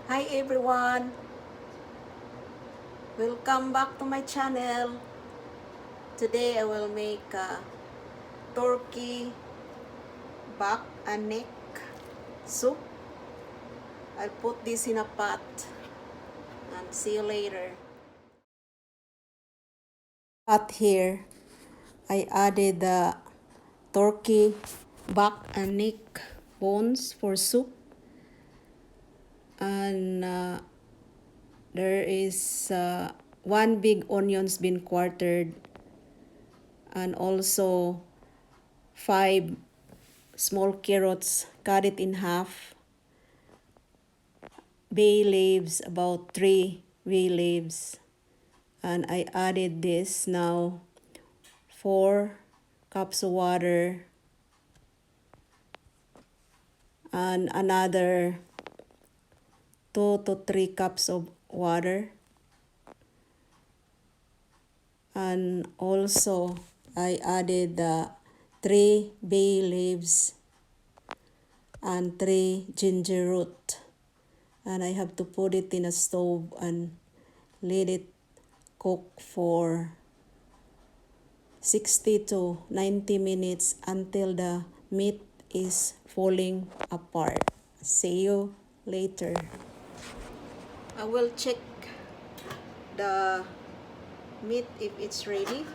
Hi everyone, welcome back to my channel. Today I will make turkey back and neck soup. I'll put this in a pot and see you later. Pot here, I added the turkey back and neck bones for soup, and there is one big onions been quartered, and also 5 small carrots, cut it in half, bay leaves, about 3 bay leaves, and I added this now, 4 cups of water, and another 2 to 3 cups of water, and also I added the 3 bay leaves and 3 ginger root, and I have to put it in a stove and let it cook for 60 to 90 minutes until the meat is falling apart. See you later. I will check the meat if it's ready.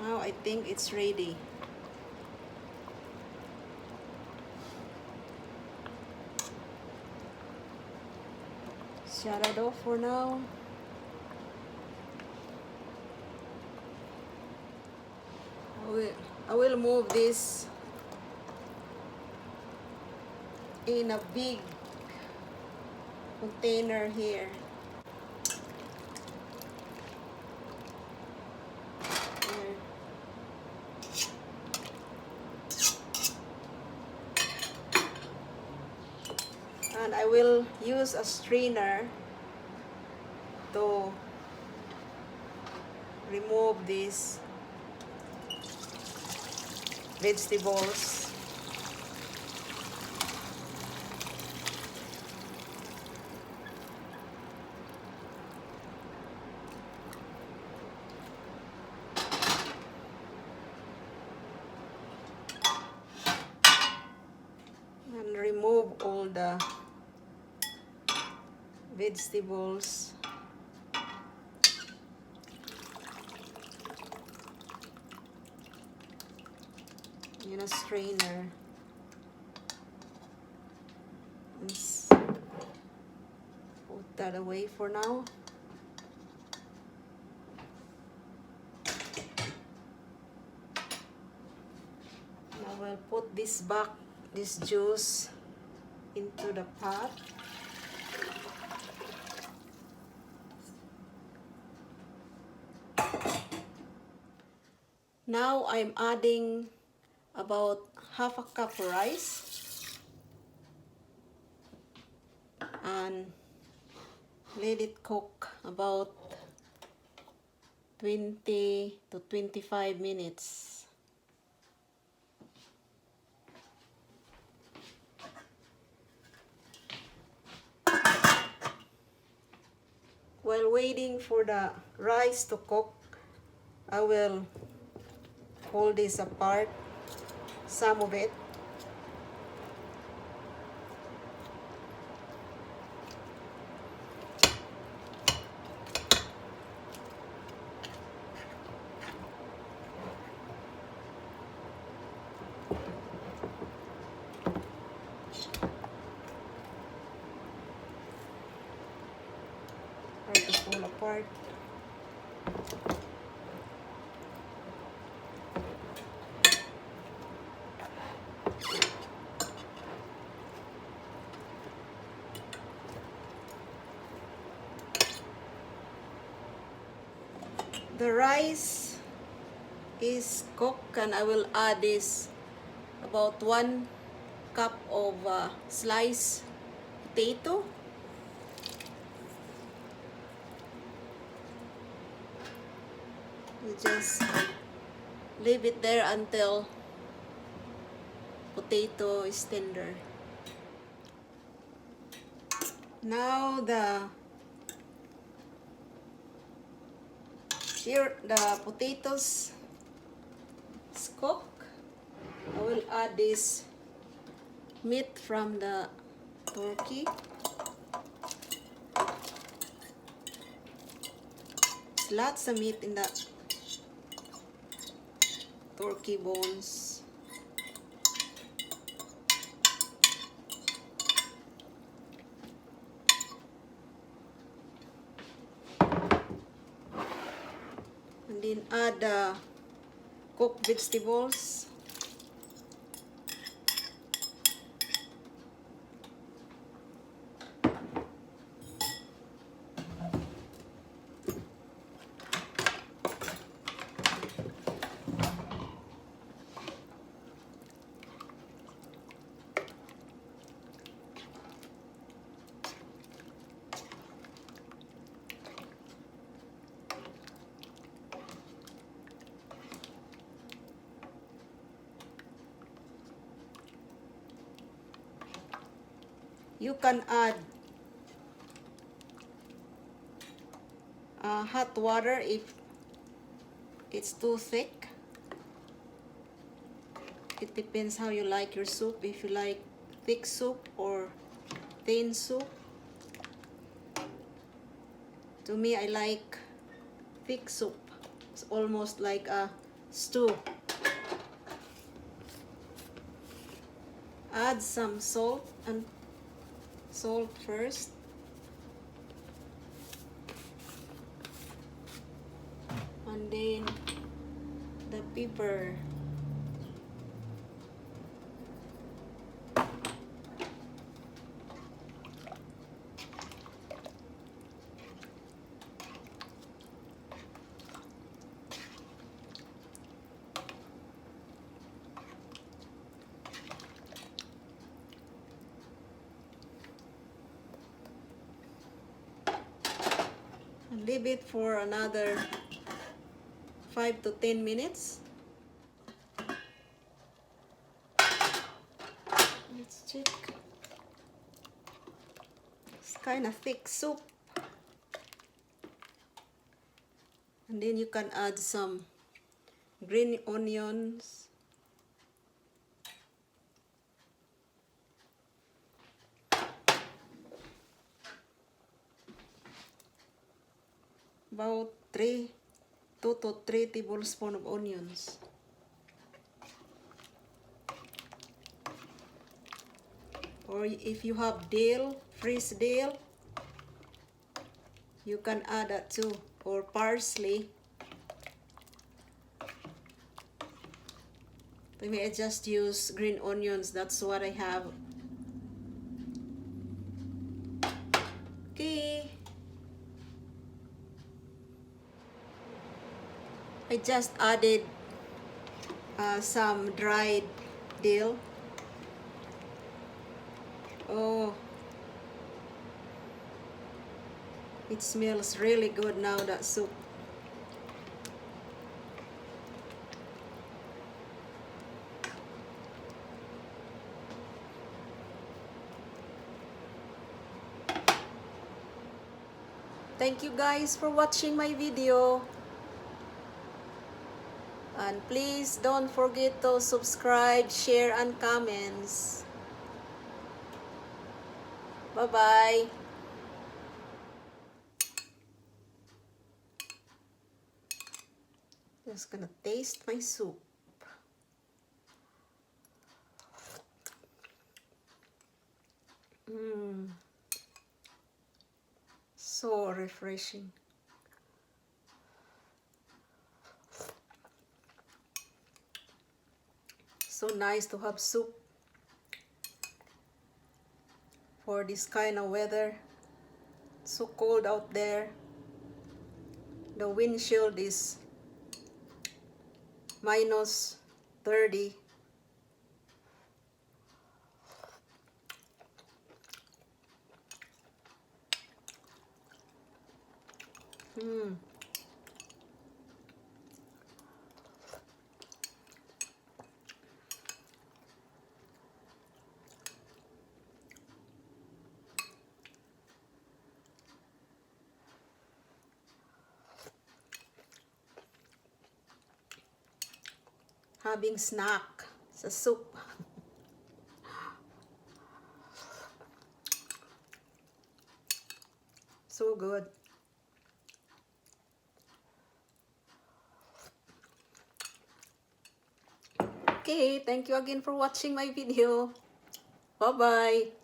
Now I think it's ready. Shut it off for now. I will move this in a big container here. And I will use a strainer to remove these vegetables. And remove all the vegetables. In a strainer. Let's put that away for now. Now we'll put this back, this juice, into the pot. Now I'm adding about half a cup of rice and let it cook about 20 to 25 minutes. While waiting for the rice to cook, I will hold this apart, some of it. Try to pull apart. The rice is cooked, and I will add this about 1 cup of sliced potato. We just Leave it there until potato is tender. Now the potatoes is cooked. I will add this meat from the turkey. There's lots of meat in the turkey bones. And then add the cooked vegetables. You can add hot water if it's too thick. It depends how you like your soup. If you like thick soup or thin soup. To me, I like thick soup. It's almost like a stew. Add some salt first. And then the pepper. And leave it for another 5 to 10 minutes. Let's check. It's kind of thick soup. And then you can add some green onions. About 2 to 3 tablespoons of onions. Or if you have dill, fresh dill, you can add that too. Or parsley. Let me just use green onions. That's what I have. Okay. I just added some dried dill. Oh, it smells really good now, that soup. Thank you guys for watching my video. And please don't forget to subscribe, share, and comments. Bye-bye. Just gonna taste my soup. So refreshing. So nice to have soup for this kind of weather. It's so cold out there. The windshield is minus 30. having snack sa soup. So good. Okay, thank you again for watching my video. Bye-bye.